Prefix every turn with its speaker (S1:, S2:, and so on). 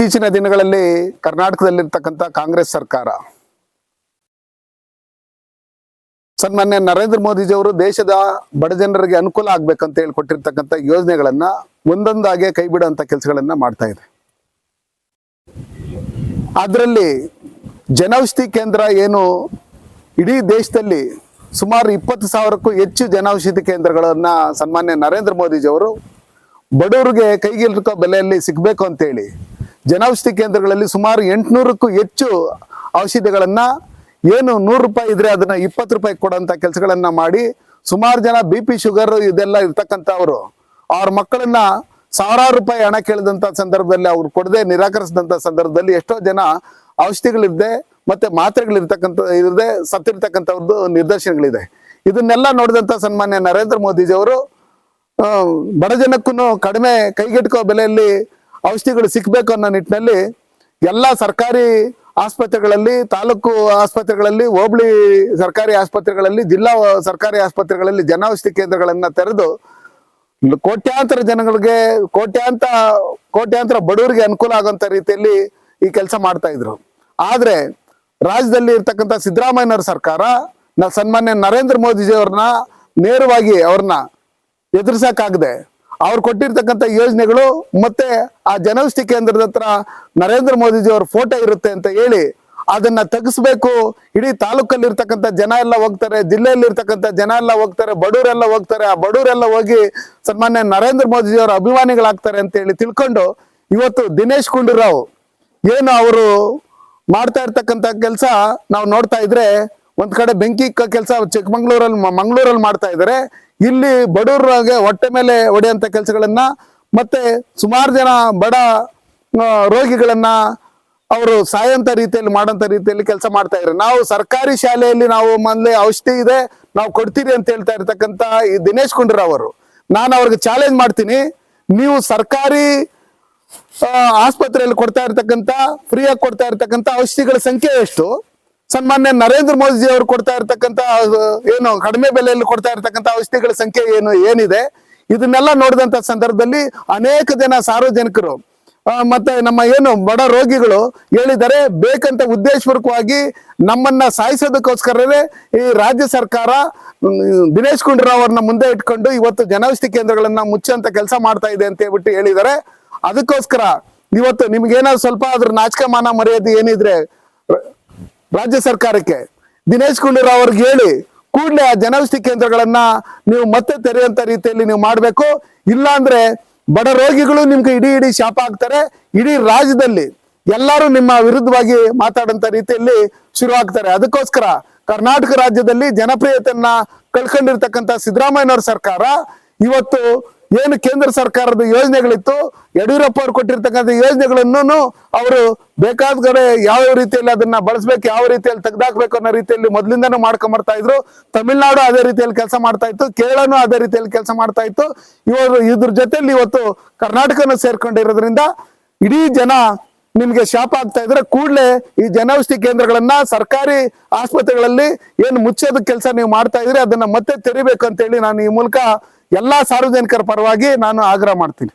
S1: ಇತ್ತೀಚಿನ ದಿನಗಳಲ್ಲಿ ಕರ್ನಾಟಕದಲ್ಲಿರ್ತಕ್ಕಂಥ ಕಾಂಗ್ರೆಸ್ ಸರ್ಕಾರ ಸನ್ಮಾನ್ಯ ನರೇಂದ್ರ ಮೋದಿಜಿಯವರು ದೇಶದ ಬಡ ಜನರಿಗೆ ಅನುಕೂಲ ಆಗ್ಬೇಕಂತ ಹೇಳಿ ಕೊಟ್ಟಿರ್ತಕ್ಕಂಥ ಯೋಜನೆಗಳನ್ನ ಒಂದೊಂದಾಗೆ ಕೈ ಬಿಡುವಂತ ಕೆಲಸಗಳನ್ನ ಮಾಡ್ತಾ ಇದೆ. ಅದರಲ್ಲಿ ಜನೌಷಧಿ ಕೇಂದ್ರ ಏನು ಇಡೀ ದೇಶದಲ್ಲಿ ಸುಮಾರು 20,000ಕ್ಕೂ ಹೆಚ್ಚು ಜನೌಷಧಿ ಕೇಂದ್ರಗಳನ್ನ ಸನ್ಮಾನ್ಯ ನರೇಂದ್ರ ಮೋದಿಜಿಯವರು ಬಡವರಿಗೆ ಕೈಗೆಟುಕೋ ಬೆಲೆಯಲ್ಲಿ ಸಿಗಬೇಕು ಅಂತೇಳಿ ಜನೌಷಧಿ ಕೇಂದ್ರಗಳಲ್ಲಿ ಸುಮಾರು 800ಕ್ಕೂ ಹೆಚ್ಚು ಔಷಧಿಗಳನ್ನ ಏನು 100 ರೂಪಾಯಿ ಇದ್ರೆ ಅದನ್ನ 20 ರೂಪಾಯಿ ಕೊಡುವಂತ ಕೆಲಸಗಳನ್ನ ಮಾಡಿ ಸುಮಾರು ಜನ BP ಶುಗರ್ ಇದೆಲ್ಲ ಇರ್ತಕ್ಕಂಥವ್ರು ಅವ್ರ ಮಕ್ಕಳನ್ನ ಸಾವಿರಾರು ರೂಪಾಯಿ ಹಣ ಕೇಳಿದಂತ ಸಂದರ್ಭದಲ್ಲಿ ಅವ್ರು ಕೊಡದೆ ನಿರಾಕರಿಸಿದಂತ ಸಂದರ್ಭದಲ್ಲಿ ಎಷ್ಟೋ ಜನ ಔಷಧಿಗಳಿದೆ ಮತ್ತೆ ಮಾತ್ರೆಗಳಿರ್ತಕ್ಕಂಥ ಇರದೆ ಸತ್ತಿರ್ತಕ್ಕಂಥವ್ರದ್ದು ನಿದರ್ಶನಗಳಿದೆ. ಇದನ್ನೆಲ್ಲ ನೋಡಿದಂತ ಸನ್ಮಾನ್ಯ ನರೇಂದ್ರ ಮೋದಿಜಿಯವರು ಬಡ ಜನಕ್ಕೂ ಕಡಿಮೆ ಕೈಗೆಟುಕೋ ಬೆಲೆಯಲ್ಲಿ ಔಷಧಿಗಳು ಸಿಕ್ಬೇಕು ಅನ್ನೋ ನಿಟ್ಟಿನಲ್ಲಿ ಎಲ್ಲ ಸರ್ಕಾರಿ ಆಸ್ಪತ್ರೆಗಳಲ್ಲಿ, ತಾಲೂಕು ಆಸ್ಪತ್ರೆಗಳಲ್ಲಿ, ಹೋಬಳಿ ಸರ್ಕಾರಿ ಆಸ್ಪತ್ರೆಗಳಲ್ಲಿ, ಜಿಲ್ಲಾ ಸರ್ಕಾರಿ ಆಸ್ಪತ್ರೆಗಳಲ್ಲಿ ಜನೌಷಧಿ ಕೇಂದ್ರಗಳನ್ನ ತೆರೆದು ಕೋಟ್ಯಾಂತರ ಜನಗಳಿಗೆ ಕೋಟ್ಯಾಂತರ ಬಡವರಿಗೆ ಅನುಕೂಲ ಆಗುವಂತ ರೀತಿಯಲ್ಲಿ ಈ ಕೆಲಸ ಮಾಡ್ತಾ ಇದ್ರು. ಆದ್ರೆ ರಾಜ್ಯದಲ್ಲಿ ಇರ್ತಕ್ಕಂಥ ಸಿದ್ದರಾಮಯ್ಯನವರ ಸರ್ಕಾರ ಸನ್ಮಾನ್ಯ ನರೇಂದ್ರ ಮೋದಿಜಿ ಅವ್ರನ್ನ ನೇರವಾಗಿ ಅವ್ರನ್ನ ಎದುರಿಸಕ್ಕಾಗದೆ ಅವ್ರು ಕೊಟ್ಟಿರ್ತಕ್ಕಂಥ ಯೋಜನೆಗಳು ಮತ್ತೆ ಆ ಜನೌಷಧಿ ಕೇಂದ್ರದ ಹತ್ರ ನರೇಂದ್ರ ಮೋದಿಜಿ ಅವ್ರ ಫೋಟೋ ಇರುತ್ತೆ ಅಂತ ಹೇಳಿ ಅದನ್ನ ತೆಗಿಸ್ಬೇಕು. ಇಡೀ ತಾಲೂಕಲ್ಲಿ ಇರ್ತಕ್ಕಂಥ ಜನ ಎಲ್ಲ ಹೋಗ್ತಾರೆ, ಜಿಲ್ಲೆಯಲ್ಲಿ ಇರ್ತಕ್ಕಂಥ ಜನ ಎಲ್ಲ ಹೋಗ್ತಾರೆ, ಬಡವರೆಲ್ಲ ಹೋಗ್ತಾರೆ. ಆ ಬಡವರೆಲ್ಲ ಹೋಗಿ ಸನ್ಮಾನ್ಯ ನರೇಂದ್ರ ಮೋದಿಜಿ ಅವರ ಅಭಿಮಾನಿಗಳಾಗ್ತಾರೆ ಅಂತ ಹೇಳಿ ತಿಳ್ಕೊಂಡು ಇವತ್ತು ದಿನೇಶ್ ಗುಂಡೂರಾವ್ ಏನು ಅವರು ಮಾಡ್ತಾ ಇರ್ತಕ್ಕಂಥ ಕೆಲಸ ನಾವು ನೋಡ್ತಾ ಇದ್ರೆ ಒಂದ್ ಕಡೆ ಬೆಂಕಿ ಕೆಲಸ ಮಂಗಳೂರಲ್ಲಿ ಮಾಡ್ತಾ ಇದ್ದಾರೆ. ಇಲ್ಲಿ ಬಡವರಿಗೆ ಹೊಟ್ಟೆ ಮೇಲೆ ಹೊಡೆಯಂತ ಕೆಲಸಗಳನ್ನ ಮತ್ತೆ ಸುಮಾರು ಜನ ಬಡ ರೋಗಿಗಳನ್ನ ಅವರು ಸಾಯಂತ ರೀತಿಯಲ್ಲಿ ಮಾಡೋಂಥ ರೀತಿಯಲ್ಲಿ ಕೆಲಸ ಮಾಡ್ತಾ ಇದ್ದಾರೆ. ನಾವು ಸರ್ಕಾರಿ ಶಾಲೆಯಲ್ಲಿ ನಾವು ಮೊದಲೇ ಔಷಧಿ ಇದೆ ನಾವು ಕೊಡ್ತೀರಿ ಅಂತ ಹೇಳ್ತಾ ಇರ್ತಕ್ಕಂಥ ಈ ದಿನೇಶ್ ಗುಂಡೂರಾವ್ ಅವರು, ನಾನು ಅವ್ರಿಗೆ ಚಾಲೆಂಜ್ ಮಾಡ್ತೀನಿ, ನೀವು ಸರ್ಕಾರಿ ಆಸ್ಪತ್ರೆಯಲ್ಲಿ ಕೊಡ್ತಾ ಇರ್ತಕ್ಕಂಥ ಫ್ರೀಯಾಗಿ ಕೊಡ್ತಾ ಇರ್ತಕ್ಕಂಥ ಔಷಧಿಗಳ ಸಂಖ್ಯೆ ಎಷ್ಟು? ಸನ್ಮಾನ್ಯ ನರೇಂದ್ರ ಮೋದಿಜಿ ಅವರು ಕೊಡ್ತಾ ಇರ್ತಕ್ಕಂಥ ಏನು ಕಡಿಮೆ ಬೆಲೆಯಲ್ಲಿ ಕೊಡ್ತಾ ಇರ್ತಕ್ಕಂಥ ಔಷಧಿಗಳ ಸಂಖ್ಯೆ ಏನಿದೆ? ಇದನ್ನೆಲ್ಲ ನೋಡಿದಂತ ಸಂದರ್ಭದಲ್ಲಿ ಅನೇಕ ಜನ ಸಾರ್ವಜನಿಕರು ಮತ್ತೆ ನಮ್ಮ ಏನು ಬಡ ರೋಗಿಗಳು ಹೇಳಿದ್ದಾರೆ, ಬೇಕಂತ ಉದ್ದೇಶಪೂರ್ವಕವಾಗಿ ನಮ್ಮನ್ನ ಸಾಯಿಸೋದಕ್ಕೋಸ್ಕರವೇ ಈ ರಾಜ್ಯ ಸರ್ಕಾರ ದಿನೇಶ್ ಗುಂಡೂರಾವ್ ಅವ್ರನ್ನ ಮುಂದೆ ಇಟ್ಕೊಂಡು ಇವತ್ತು ಜನೌಷಧಿ ಕೇಂದ್ರಗಳನ್ನ ಮುಚ್ಚುವಂತ ಕೆಲಸ ಮಾಡ್ತಾ ಇದೆ ಅಂತ ಹೇಳ್ಬಿಟ್ಟು ಹೇಳಿದ್ದಾರೆ. ಅದಕ್ಕೋಸ್ಕರ ಇವತ್ತು ನಿಮ್ಗೇನಾದ್ರು ಸ್ವಲ್ಪ ಅದ್ರ ನಾಚಿಕೆ ಮಾನ ಮರ್ಯಾದೆ ಏನಿದ್ರೆ ರಾಜ್ಯ ಸರ್ಕಾರಕ್ಕೆ ದಿನೇಶ್ ಗುಂಡೂರಾವ್ ಅವ್ರಿಗೆ ಹೇಳಿ ಕೂಡಲೇ ಆ ಜನೌಷಧಿ ಕೇಂದ್ರಗಳನ್ನ ನೀವು ಮತ್ತೆ ತೆರೆಯುವಂತ ರೀತಿಯಲ್ಲಿ ನೀವು ಮಾಡ್ಬೇಕು. ಇಲ್ಲ ಅಂದ್ರೆ ಬಡ ರೋಗಿಗಳು ನಿಮ್ಗೆ ಇಡೀ ಶಾಪ ಆಗ್ತಾರೆ. ಇಡೀ ರಾಜ್ಯದಲ್ಲಿ ಎಲ್ಲರೂ ನಿಮ್ಮ ವಿರುದ್ಧವಾಗಿ ಮಾತಾಡಂತ ರೀತಿಯಲ್ಲಿ ಶುರು ಆಗ್ತಾರೆ. ಅದಕ್ಕೋಸ್ಕರ ಕರ್ನಾಟಕ ರಾಜ್ಯದಲ್ಲಿ ಜನಪ್ರಿಯತೆಯನ್ನ ಕಳ್ಕೊಂಡಿರ್ತಕ್ಕಂಥ ಸಿದ್ದರಾಮಯ್ಯನವರ ಸರ್ಕಾರ ಇವತ್ತು ಏನು ಕೇಂದ್ರ ಸರ್ಕಾರದ ಯೋಜನೆಗಳಿತ್ತು, ಯಡಿಯೂರಪ್ಪ ಅವ್ರು ಕೊಟ್ಟಿರ್ತಕ್ಕಂಥ ಯೋಜನೆಗಳನ್ನು ಅವರು ಬೇಕಾದ ಕಡೆ ಯಾವ ರೀತಿಯಲ್ಲಿ ಅದನ್ನ ಬಳಸ್ಬೇಕು, ಯಾವ ರೀತಿಯಲ್ಲಿ ತೆಗೆದಾಕ್ಬೇಕು ಅನ್ನೋ ರೀತಿಯಲ್ಲಿ ಮೊದಲಿಂದನೂ ಮಾಡ್ಕೊಂಬರ್ತಾ ಇದ್ರು. ತಮಿಳ್ನಾಡು ಅದೇ ರೀತಿಯಲ್ಲಿ ಕೆಲಸ ಮಾಡ್ತಾ ಇತ್ತು, ಕೇರಳನೂ ಅದೇ ರೀತಿಯಲ್ಲಿ ಕೆಲಸ ಮಾಡ್ತಾ ಇತ್ತು. ಇದ್ರ ಜೊತೆಲಿ ಇವತ್ತು ಕರ್ನಾಟಕನ ಸೇರ್ಕೊಂಡಿರೋದ್ರಿಂದ ಇಡೀ ಜನ ನಿಮ್ಗೆ ಶಾಪ ಆಗ್ತಾ ಇದ್ರೆ ಕೂಡಲೇ ಈ ಜನೌಷಧಿ ಕೇಂದ್ರಗಳನ್ನ ಸರ್ಕಾರಿ ಆಸ್ಪತ್ರೆಗಳಲ್ಲಿ ಏನು ಮುಚ್ಚೋದ ಕೆಲಸ ನೀವು ಮಾಡ್ತಾ ಇದ್ರೆ ಅದನ್ನ ಮತ್ತೆ ತೆರಿಬೇಕು ಅಂತ ಹೇಳಿ ನಾನು ಈ ಮೂಲಕ ಎಲ್ಲಾ ಸಾರ್ವಜನಿಕರ ಪರವಾಗಿ ನಾನು ಆಗ್ರಹ ಮಾಡ್ತೀನಿ.